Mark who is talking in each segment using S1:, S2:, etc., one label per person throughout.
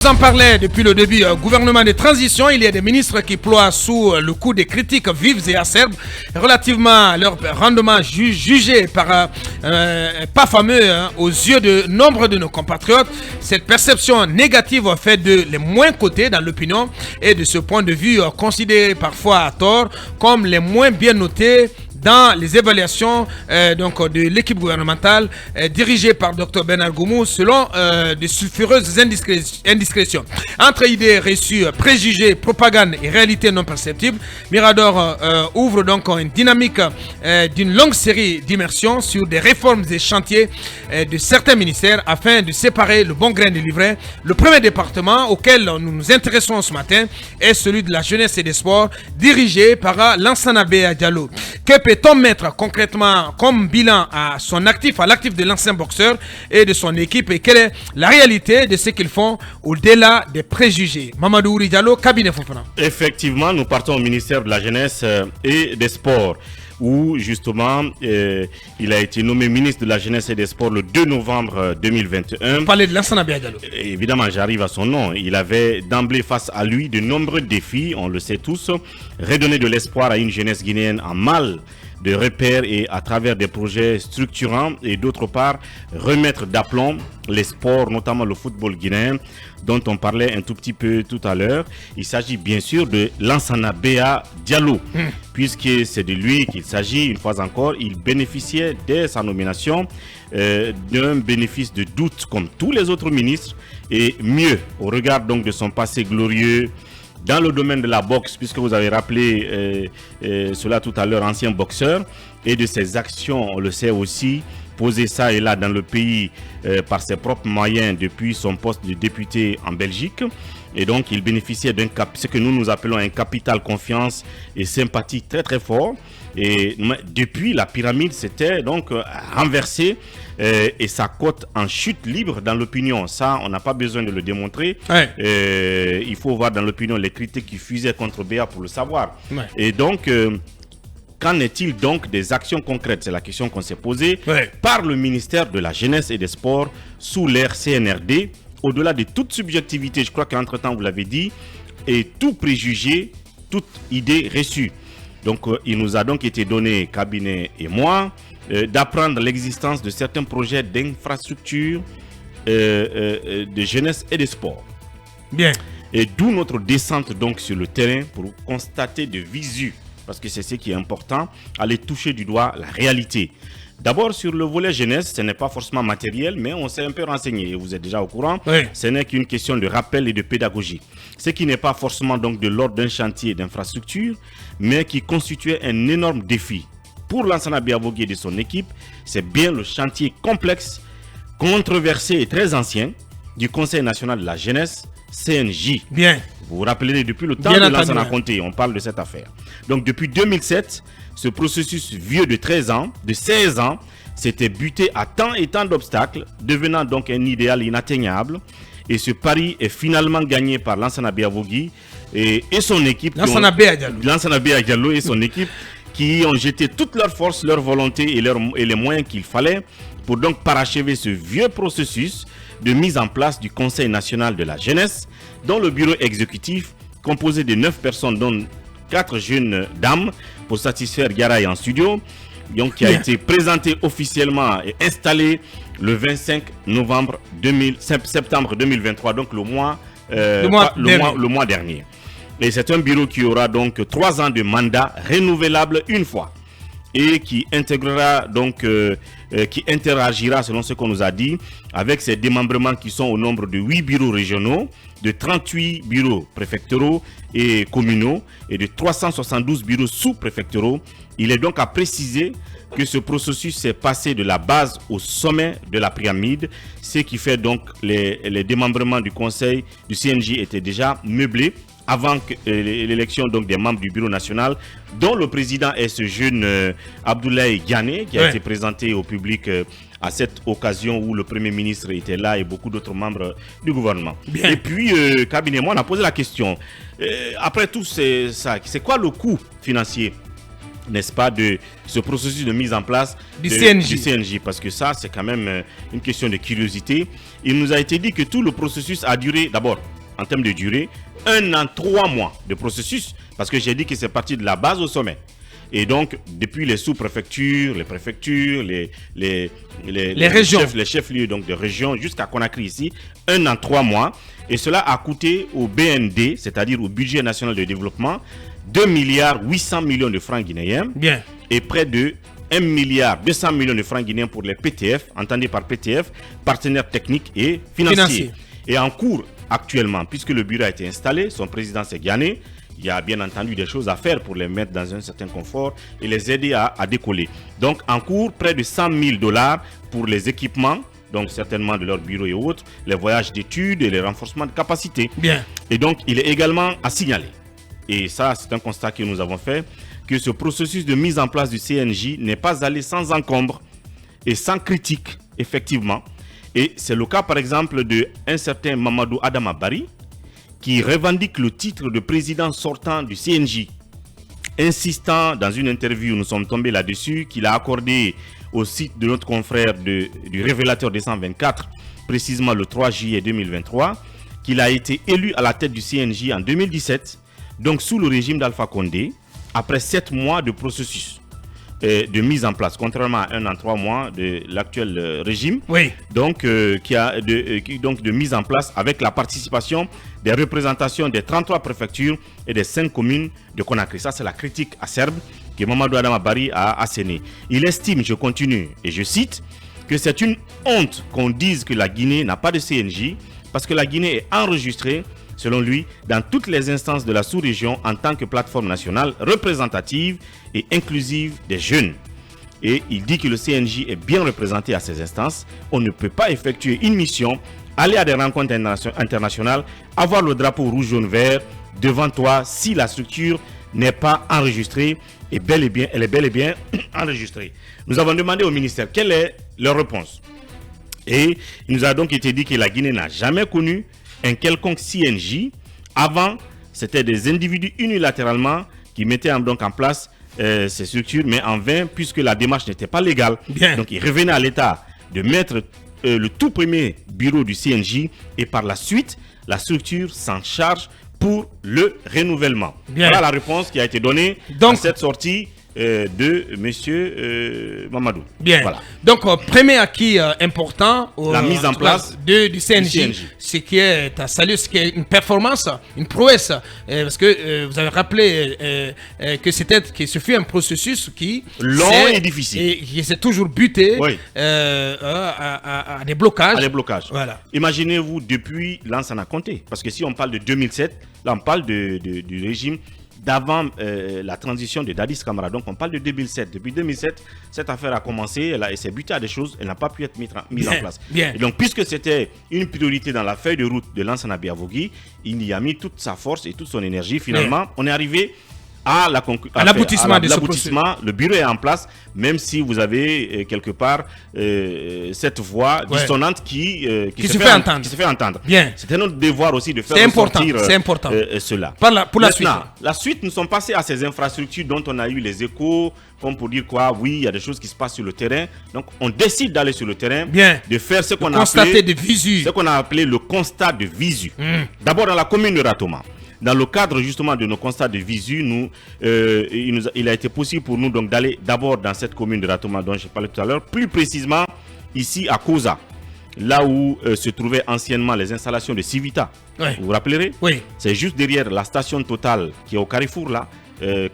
S1: En parlait depuis le début, gouvernement de transition, il y a des ministres qui ploient sous le coup des critiques vives et acerbes relativement à leur rendement jugé pas fameux aux yeux de nombre de nos compatriotes. Cette perception négative fait de les moins cotés dans l'opinion et de ce point de vue considérés parfois à tort comme les moins bien notés dans les évaluations de l'équipe gouvernementale dirigée par Dr Bernard Goumou selon de sulfureuses indiscrétions. Entre idées reçues, préjugés, propagande et réalité non perceptible, Mirador ouvre donc une dynamique d'une longue série d'immersions sur des réformes et chantiers de certains ministères afin de séparer le bon grain de l'ivraie. Le premier département auquel nous nous intéressons ce matin est celui de la jeunesse et des sports dirigé par Lansana Bea Diallo. Que peut-on mettre concrètement comme bilan à son actif, à l'actif de l'ancien boxeur et de son équipe, et quelle est la réalité de ce qu'ils font au-delà des préjugés? Mamadou Ouri Diallo, cabinet Fofana.
S2: Effectivement, nous partons au ministère de la Jeunesse et des Sports, où justement il a été nommé ministre de la Jeunesse et des Sports le 2 novembre 2021.
S1: Vous parlez de Lansana Bea Diallo.
S2: Évidemment, j'arrive à son nom. Il avait d'emblée face à lui de nombreux défis, on le sait tous. Redonner de l'espoir à une jeunesse guinéenne en mal de repères et à travers des projets structurants, et d'autre part remettre d'aplomb les sports, notamment le football guinéen dont on parlait un tout petit peu tout à l'heure. Il s'agit bien sûr de Lansana Bea Diallo, puisque c'est de lui qu'il s'agit. Une fois encore, il bénéficiait dès sa nomination d'un bénéfice de doute comme tous les autres ministres, et mieux au regard donc de son passé glorieux dans le domaine de la boxe, puisque vous avez rappelé cela tout à l'heure, ancien boxeur, et de ses actions, on le sait aussi, posé ça et là dans le pays par ses propres moyens depuis son poste de député en Belgique. Et donc il bénéficiait d'un ce que nous appelons un capital confiance et sympathie très très fort. Et depuis, la pyramide s'était donc renversée et sa cote en chute libre dans l'opinion. Ça, on n'a pas besoin de le démontrer.
S1: Ouais.
S2: Il faut voir dans l'opinion les critiques qui fusaient contre Béa pour le savoir.
S1: Ouais.
S2: Et donc, qu'en est-il donc des actions concrètes? C'est la question qu'on s'est posée par le ministère de la Jeunesse et des Sports sous l'ère CNRD. Au-delà de toute subjectivité, je crois qu'entre-temps, vous l'avez dit, et tout préjugé, toute idée reçue. Donc, il nous a donc été donné, cabinet et moi, d'apprendre l'existence de certains projets d'infrastructure de jeunesse et de sport.
S1: Bien.
S2: Et d'où notre descente donc sur le terrain pour constater de visu, parce que c'est ce qui est important, aller toucher du doigt la réalité. D'abord, sur le volet jeunesse, ce n'est pas forcément matériel, mais on s'est un peu renseigné, et vous êtes déjà au courant.
S1: Oui.
S2: Ce n'est qu'une question de rappel et de pédagogie. Ce qui n'est pas forcément donc de l'ordre d'un chantier d'infrastructure, mais qui constituait un énorme défi. Pour Lansana Bea Diallo et son équipe, c'est bien le chantier complexe, controversé et très ancien du Conseil national de la jeunesse, CNJ.
S1: Bien.
S2: Vous vous rappelez, depuis le temps
S1: Bien
S2: de Lansana
S1: entendu.
S2: Conté, on parle de cette affaire. Donc depuis 2007, ce processus vieux de 13 ans, de 16 ans, s'était buté à tant et tant d'obstacles, devenant donc un idéal inatteignable. Et ce pari est finalement gagné par Lansana Bea Diallo et son équipe.
S1: Lansana Bea Diallo.
S2: Lansana Bea Diallo et son équipe qui ont jeté toute leur force, leur volonté et les moyens qu'il fallait pour donc parachever ce vieux processus de mise en place du Conseil national de la jeunesse, dont le bureau exécutif, composé de 9 personnes, dont 4 jeunes dames, pour satisfaire Garay en studio, donc qui a été présenté officiellement et installé le 25 septembre 2023, donc le mois dernier. Et c'est un bureau qui aura donc 3 ans de mandat renouvelable une fois et qui intégrera donc qui interagira, selon ce qu'on nous a dit, avec ces démembrements qui sont au nombre de 8 bureaux régionaux, de 38 bureaux préfectoraux et communaux et de 372 bureaux sous-préfectoraux. Il est donc à préciser que ce processus s'est passé de la base au sommet de la pyramide, ce qui fait donc les démembrements du conseil du CNJ étaient déjà meublés avant l'élection donc des membres du bureau national, dont le président est ce jeune Abdoulaye Diané, qui a été présenté au public à cette occasion où le Premier ministre était là et beaucoup d'autres membres du gouvernement. Bien. Et puis, cabinet, moi, on a posé la question. Après tout ça, c'est quoi le coût financier n'est-ce pas, de ce processus de mise en place
S1: du
S2: CNJ, parce que ça, c'est quand même une question de curiosité. Il nous a été dit que tout le processus a duré, d'abord, en termes de durée, 1 an, 3 mois de processus, parce que j'ai dit que c'est parti de la base au sommet. Et donc, depuis les sous-préfectures, les préfectures, les
S1: régions,
S2: les chefs-lieux donc de région jusqu'à Conakry ici, 1 an, 3 mois. Et cela a coûté au BND, c'est-à-dire au Budget national de développement, 2 milliards 800 millions de francs guinéens.
S1: Bien.
S2: Et près de 1 milliard 200 millions de francs guinéens pour les PTF, entendez par PTF, partenaires techniques et financiers. Et en cours actuellement, puisque le bureau a été installé, son président c'est Ghané, il y a bien entendu des choses à faire pour les mettre dans un certain confort et les aider à décoller. Donc en cours, près de 100 000 $ pour les équipements, donc certainement de leur bureau et autres, les voyages d'études et les renforcements de capacité.
S1: Bien.
S2: Et donc il est également à signaler, et ça c'est un constat que nous avons fait, que ce processus de mise en place du CNJ n'est pas allé sans encombre et sans critique, effectivement. Et c'est le cas par exemple d'un certain Mamadou Adama Barry, qui revendique le titre de président sortant du CNJ, insistant dans une interview, nous sommes tombés là-dessus, qu'il a accordé au site de notre confrère du Révélateur 224, précisément le 3 juillet 2023, qu'il a été élu à la tête du CNJ en 2017, donc sous le régime d'Alpha Condé, après 7 mois de processus de mise en place, contrairement à 1 an 3 mois de l'actuel régime,
S1: oui.
S2: Donc de mise en place avec la participation des représentations des 33 préfectures et des 5 communes de Conakry. Ça, c'est la critique acerbe que Mamadou Adama Barry a assénée. Il estime, je continue et je cite, que c'est une honte qu'on dise que la Guinée n'a pas de CNJ parce que la Guinée est enregistrée, selon lui, dans toutes les instances de la sous-région en tant que plateforme nationale représentative et inclusive des jeunes. Et il dit que le CNJ est bien représenté à ces instances. On ne peut pas effectuer une mission, aller à des rencontres internationales, avoir le drapeau rouge, jaune, vert devant toi si la structure n'est pas enregistrée et elle est bel et bien enregistrée. Nous avons demandé au ministère quelle est leur réponse. Et il nous a donc été dit que la Guinée n'a jamais connu un quelconque CNJ. Avant, c'était des individus unilatéralement qui mettaient donc en place ces structures, mais en vain, puisque la démarche n'était pas légale.
S1: Bien.
S2: Donc, il revenait à l'État de mettre le tout premier bureau du CNJ et par la suite, la structure s'en charge pour le renouvellement.
S1: Bien.
S2: Voilà la réponse qui a été donnée à cette sortie de M. Mamadou.
S1: Bien. Voilà. Donc, premier acquis important,
S2: la mise en place
S1: du CNJ. Ce qui est à saluer, ce qui est une performance, une prouesse, parce que vous avez rappelé que ce fut un processus qui
S2: long et difficile
S1: et qui s'est toujours buté,
S2: oui,
S1: à des blocages.
S2: À des blocages.
S1: Voilà.
S2: Imaginez-vous depuis Lansana Conté, parce que si on parle de 2007, là on parle du régime d'avant la transition de Dadis Camara. Donc on parle de 2007. Depuis 2007, cette affaire a commencé, elle s'est butée à des choses, elle n'a pas pu être mise en place.
S1: Bien.
S2: Et donc puisque c'était une priorité dans la feuille de route de Lansana Biavogui, il y a mis toute sa force et toute son énergie. Finalement, bien, on est arrivé à l'aboutissement de ce processus. Le bureau est en place, même si vous avez quelque part cette voix dissonante qui se fait entendre.
S1: Bien.
S2: C'était notre devoir aussi de faire ressortir cela.
S1: Pour la suite.
S2: La suite, nous sommes passés à ces infrastructures dont on a eu les échos, comme pour dire quoi, oui, il y a des choses qui se passent sur le terrain. Donc, on décide d'aller sur le terrain,
S1: bien,
S2: de faire ce qu'on a appelé le constat de visu. D'abord dans la commune de Ratoma. Dans le cadre justement de nos constats de visu, il a été possible pour nous donc d'aller d'abord dans cette commune de Ratoma dont j'ai parlé tout à l'heure, plus précisément ici à Koza, là où se trouvaient anciennement les installations de Civita.
S1: Oui.
S2: Vous vous rappellerez?
S1: Oui.
S2: C'est juste derrière la station Total qui est au carrefour là,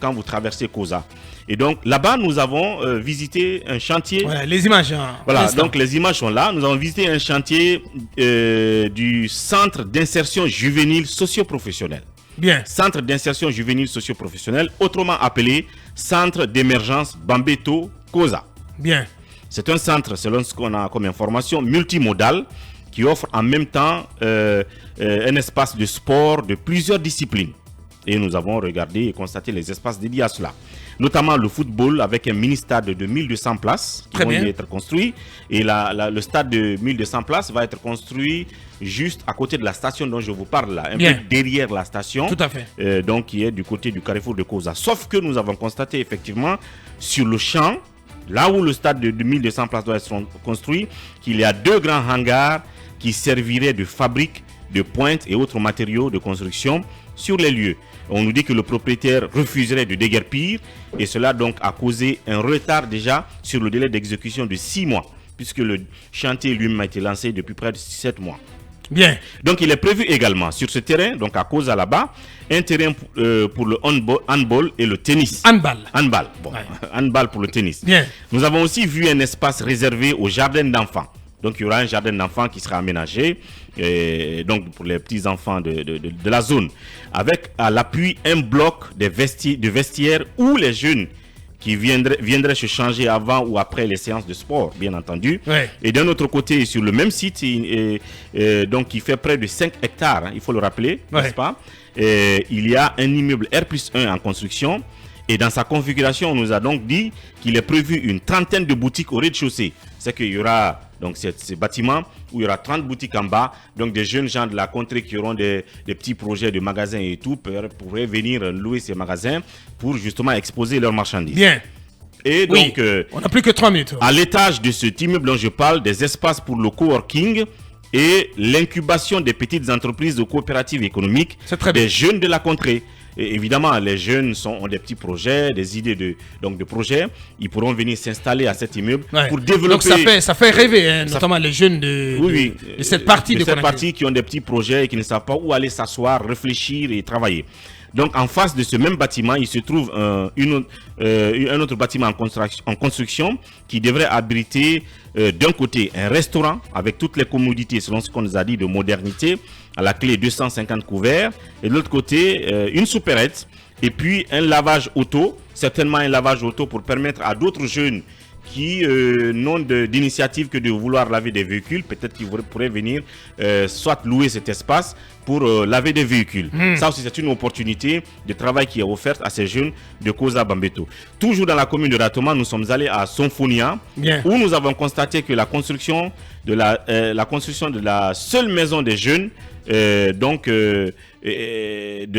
S2: quand vous traversez Koza. Et donc là-bas, nous avons visité un chantier.
S1: Voilà, les images.
S2: Voilà, donc les images sont là. Nous avons visité un chantier du Centre d'insertion juvénile socio-professionnel.
S1: Bien.
S2: Centre d'insertion juvénile socio-professionnel, autrement appelé Centre d'émergence Bambeto Koza.
S1: Bien.
S2: C'est un centre, selon ce qu'on a comme information, multimodal qui offre en même temps un espace de sport de plusieurs disciplines. Et nous avons regardé et constaté les espaces dédiés à cela. notamment le football avec un mini-stade de 1200 places qui vont y être construits. Et le stade de 1200 places va être construit juste à côté de la station dont je vous parle là, un peu derrière la station.
S1: Tout à fait.
S2: Donc qui est du côté du carrefour de Koza. Sauf que nous avons constaté effectivement sur le champ, là où le stade de 1200 places doit être construit, qu'il y a 2 grands hangars qui serviraient de fabrique de pointes et autres matériaux de construction sur les lieux. On nous dit que le propriétaire refuserait de déguerpir et cela donc a causé un retard déjà sur le délai d'exécution de 6 mois puisque le chantier lui-même a été lancé depuis près de 7 mois.
S1: Bien.
S2: Donc il est prévu également sur ce terrain, donc à cause à là-bas, un terrain pour le handball et le tennis. Handball. Bon, handball pour le tennis.
S1: Bien.
S2: Nous avons aussi vu un espace réservé au jardin d'enfants. Donc il y aura un jardin d'enfants qui sera aménagé donc pour les petits enfants de la zone, avec à l'appui un bloc de vestiaires où les jeunes qui viendraient se changer avant ou après les séances de sport, bien entendu.
S1: Ouais.
S2: Et d'un autre côté, sur le même site, donc qui fait près de 5 hectares, il faut le rappeler, n'est-ce pas? Il y a un immeuble R+1 en construction. Et dans sa configuration, on nous a donc dit qu'il est prévu une trentaine de boutiques au rez-de-chaussée. C'est qu'il y aura donc ces bâtiments où il y aura 30 boutiques en bas. Donc des jeunes gens de la contrée qui auront des petits projets de magasins et tout pourraient venir louer ces magasins pour justement exposer leurs marchandises.
S1: Bien.
S2: Et donc,
S1: on n'a plus que 3 minutes.
S2: À l'étage de cet immeuble dont je parle, des espaces pour le coworking et l'incubation des petites entreprises de coopératives économiques des jeunes de la contrée. Et évidemment, les jeunes ont des petits projets, des idées de projets. Ils pourront venir s'installer à cet immeuble pour développer.
S1: Donc ça fait rêver, hein, notamment les jeunes de cette partie de
S2: cette partie qui ont des petits projets et qui ne savent pas où aller s'asseoir, réfléchir et travailler. Donc en face de ce même bâtiment, il se trouve un autre bâtiment en construction qui devrait abriter d'un côté un restaurant avec toutes les commodités selon ce qu'on nous a dit de modernité, à la clé 250 couverts, et de l'autre côté une supérette et puis un lavage auto, certainement un lavage auto pour permettre à d'autres jeunes qui n'ont d'initiative que de vouloir laver des véhicules, peut-être qu'ils pourraient venir soit louer cet espace pour laver des véhicules. Ça aussi, c'est une opportunité de travail qui est offerte à ces jeunes de Koza Bambeto. Toujours dans la commune de Ratoma, nous sommes allés à Sonfonia, où nous avons constaté que la construction de la seule maison des jeunes de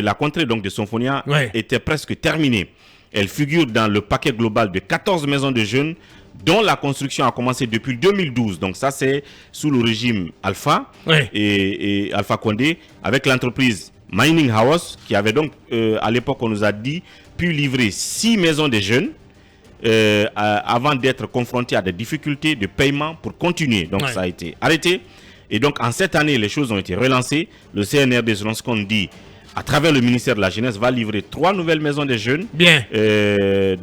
S2: la contrée donc de Sonfonia était presque terminée. Elle figure dans le paquet global de 14 maisons de jeunes dont la construction a commencé depuis 2012. Donc ça, c'est sous le régime Alpha et Alpha Condé, avec l'entreprise Mining House, qui avait donc, à l'époque, on nous a dit, pu livrer 6 maisons de jeunes avant d'être confronté à des difficultés de paiement pour continuer. Donc ça a été arrêté. Et donc, en cette année, les choses ont été relancées. Le CNRD, selon ce qu'on dit, à travers le ministère de la Jeunesse, va livrer 3 nouvelles maisons des jeunes,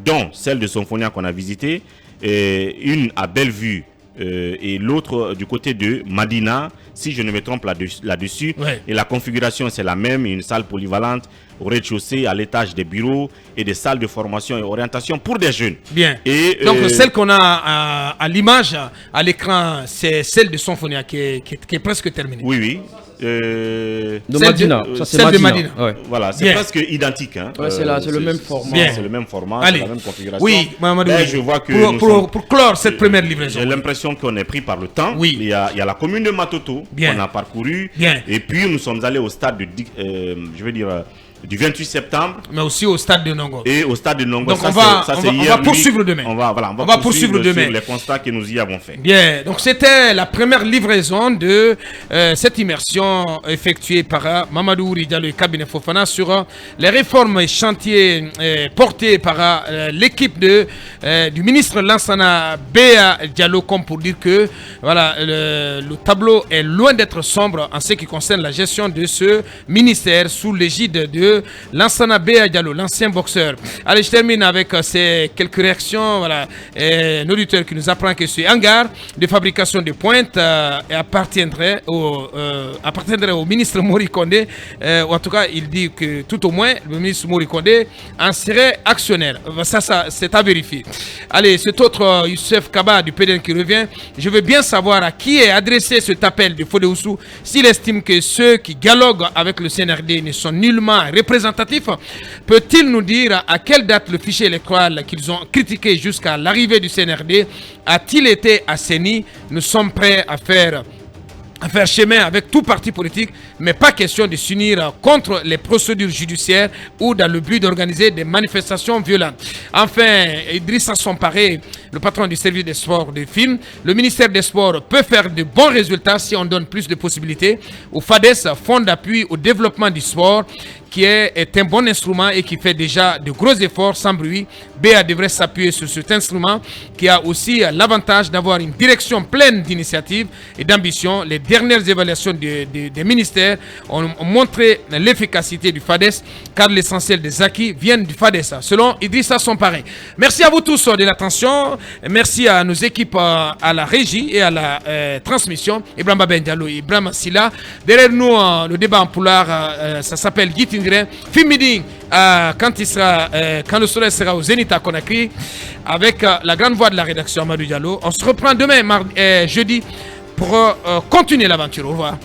S2: dont celle de Sonfonia qu'on a visitée, une à Bellevue et l'autre du côté de Madina, si je ne me trompe là-dessus. Et la configuration, c'est la même, une salle polyvalente au rez-de-chaussée, à l'étage des bureaux et des salles de formation et orientation pour des jeunes.
S1: Bien. Et, donc celle qu'on a à l'image, à l'écran, c'est celle de Sonfonia qui est presque terminée.
S2: Oui.
S3: De Madina.
S1: Celle de Madina.
S2: Voilà, c'est presque identique. Hein.
S3: C'est le même format.
S2: C'est le même format, c'est la même configuration.
S1: Oui, Mamadou,
S2: je vois que
S1: pour clore cette première livraison.
S2: J'ai l'impression qu'on est pris par le temps.
S1: Oui.
S2: Il y a la commune de Matoto qu'on a parcouru. Et puis nous sommes allés au stade du 28 septembre.
S1: Mais aussi au stade de Nongo.
S2: Et au stade de Nongo.
S1: Donc on va poursuivre demain.
S2: On va poursuivre demain sur les constats que nous y avons fait.
S1: Bien, donc c'était la première livraison de cette immersion effectuée par Mamadou Ouri Diallo et cabinet Fofana sur les réformes et chantiers portés par l'équipe du ministre Lansana Béa Diallo, comme pour dire que voilà, le tableau est loin d'être sombre en ce qui concerne la gestion de ce ministère sous l'égide de Lansana Béa Diallo, l'ancien boxeur. Allez, je termine avec ces quelques réactions. Voilà, un auditeur qui nous apprend que ce hangar de fabrication de pointe appartiendrait au ministre Mori Kondé. Ou en tout cas, il dit que tout au moins, le ministre Mori Kondé en serait actionnaire. Ça c'est à vérifier. Allez, cet autre Youssef Kaba du PDN qui revient. Je veux bien savoir à qui est adressé cet appel de Fodé Oussou s'il estime que ceux qui dialoguent avec le CNRD ne sont nullement représentatif. Peut-il nous dire à quelle date le fichier électoral qu'ils ont critiqué jusqu'à l'arrivée du CNRD a-t-il été assaini? Nous sommes prêts à faire chemin avec tout parti politique, mais pas question de s'unir contre les procédures judiciaires ou dans le but d'organiser des manifestations violentes. Enfin, Idrissa Somparé, le patron du service des sports de film, le ministère des Sports peut faire de bons résultats si on donne plus de possibilités au FADES, Fonds d'appui au développement du sport, qui est un bon instrument et qui fait déjà de gros efforts sans bruit. BA devrait s'appuyer sur cet instrument qui a aussi l'avantage d'avoir une direction pleine d'initiatives et d'ambition. Les dernières évaluations des ministères ont montré l'efficacité du FADES car l'essentiel des acquis viennent du FADES, selon Idrissa Somparé. Merci à vous tous de l'attention. Merci à nos équipes à la régie et à la transmission. Ibrahim Bendialo et Ibrahim Silla. Derrière nous, le débat en poulard, ça s'appelle Guitin Film Meeting, quand le soleil sera au Zénith à Conakry, avec la grande voix de la rédaction Amadou Diallo. On se reprend demain, jeudi, pour continuer l'aventure. Au revoir.